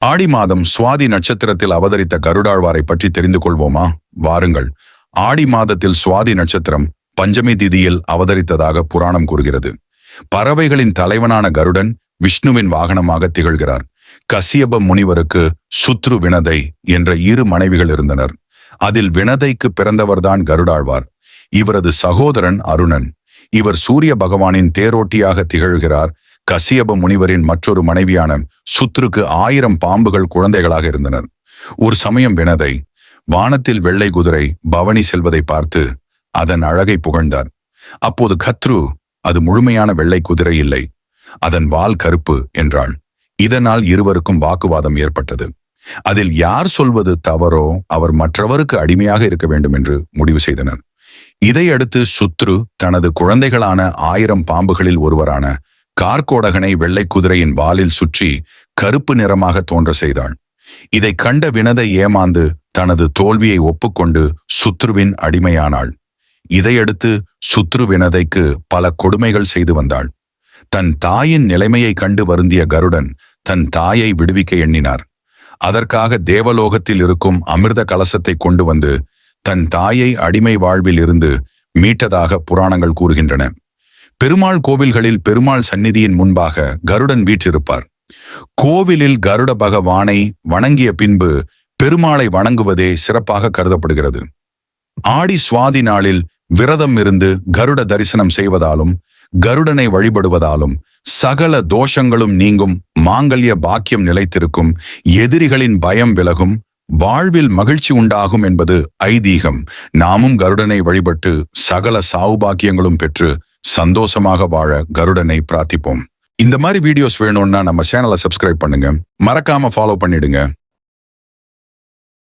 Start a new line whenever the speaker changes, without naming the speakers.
ஆடி மாதம் சுவாதி நட்சத்திரத்தில் அவதரித்த கருடாழ்வாரை பற்றி தெரிந்து கொள்வோமா? வாருங்கள். ஆடி மாதத்தில் சுவாதி நட்சத்திரம் பஞ்சமி திதியில் அவதரித்ததாக புராணம் கூறுகிறது. பறவைகளின் தலைவனான கருடன் விஷ்ணுவின் வாகனமாக திகழ்கிறார். கசியப முனிவருக்கு சுத்ரு வினதை என்ற 2 மனைவிகள் இருந்தனர். அதில் வினதைக்கு பிறந்தவர்தான் கருடாழ்வார். இவரது சகோதரன் அருணன். இவர் சூரிய பகவானின் தேரோட்டியாக திகழ்கிறார். கசியப முனிவரின் மற்றொரு மனைவியான சுத்ருக்கு 1000 பாம்புகள் குழந்தைகளாக இருந்தனர். ஒரு சமயம் வினதை வானத்தில் வெள்ளை குதிரை பவனி செல்வதை பார்த்து அதன் அழகை புகழ்ந்தார். அப்போது கத்ரு, அது முழுமையான வெள்ளை குதிரை இல்லை, அதன் வால் கருப்பு என்றாள். இதனால் இருவருக்கும் வாக்குவாதம் ஏற்பட்டது. அதில் யார் சொல்வது தவறோ அவர் மற்றவருக்கு அடிமையாக இருக்க வேண்டும் என்று முடிவு செய்தனர். இதையடுத்து சுத்ரு தனது குழந்தைகளான 1000 பாம்புகளில் ஒருவரான கார்கோடகனை வெள்ளை குதிரையின் வாலில் சுற்றி கருப்பு நிறமாக தோன்ற செய்தாள். இதை கண்ட வினதை ஏமாந்து தனது தோல்வியை ஒப்புக்கொண்டு சுத்ருவின் அடிமையானாள். இதையடுத்து சுத்ரு வினதைக்கு பல கொடுமைகள் செய்து வந்தாள். தன் தாயின் நிலைமையை கண்டு வருந்திய கருடன் தன் தாயை விடுவிக்க எண்ணினார். அதற்காக தேவலோகத்தில் இருக்கும் அமிர்த கலசத்தை கொண்டு வந்து தன் தாயை அடிமை வாழ்வில் இருந்து மீட்டதாக புராணங்கள் கூறுகின்றன. பெருமாள் கோவில்களில் பெருமாள் சந்நிதியின் முன்பாக கருடன் வீற்றிருப்பார். கோவிலில் கருட பகவானை வணங்கிய பின்பு பெருமாளை வணங்குவதே சிறப்பாக கருதப்படுகிறது. ஆடி சுவாதி நாளில் விரதம் இருந்து கருட தரிசனம் செய்வதாலும் கருடனை வழிபடுவதாலும் சகல தோஷங்களும் நீங்கும், மாங்கல்ய பாக்கியம் நிலைத்திருக்கும், எதிரிகளின் பயம் விலகும், வாழ்வில் மகிழ்ச்சி உண்டாகும் என்பது ஐதீகம். நாமும் கருடனை வழிபட்டு சகல சௌபாக்கியங்களும் பெற்று சந்தோஷமாக வாழ கருடனை பிரார்த்திப்போம். இந்த மாதிரி வீடியோஸ் வேணும்னா நம்ம சேனலை சப்ஸ்கிரைப் பண்ணுங்க, மறக்காம ஃபாலோ பண்ணிடுங்க.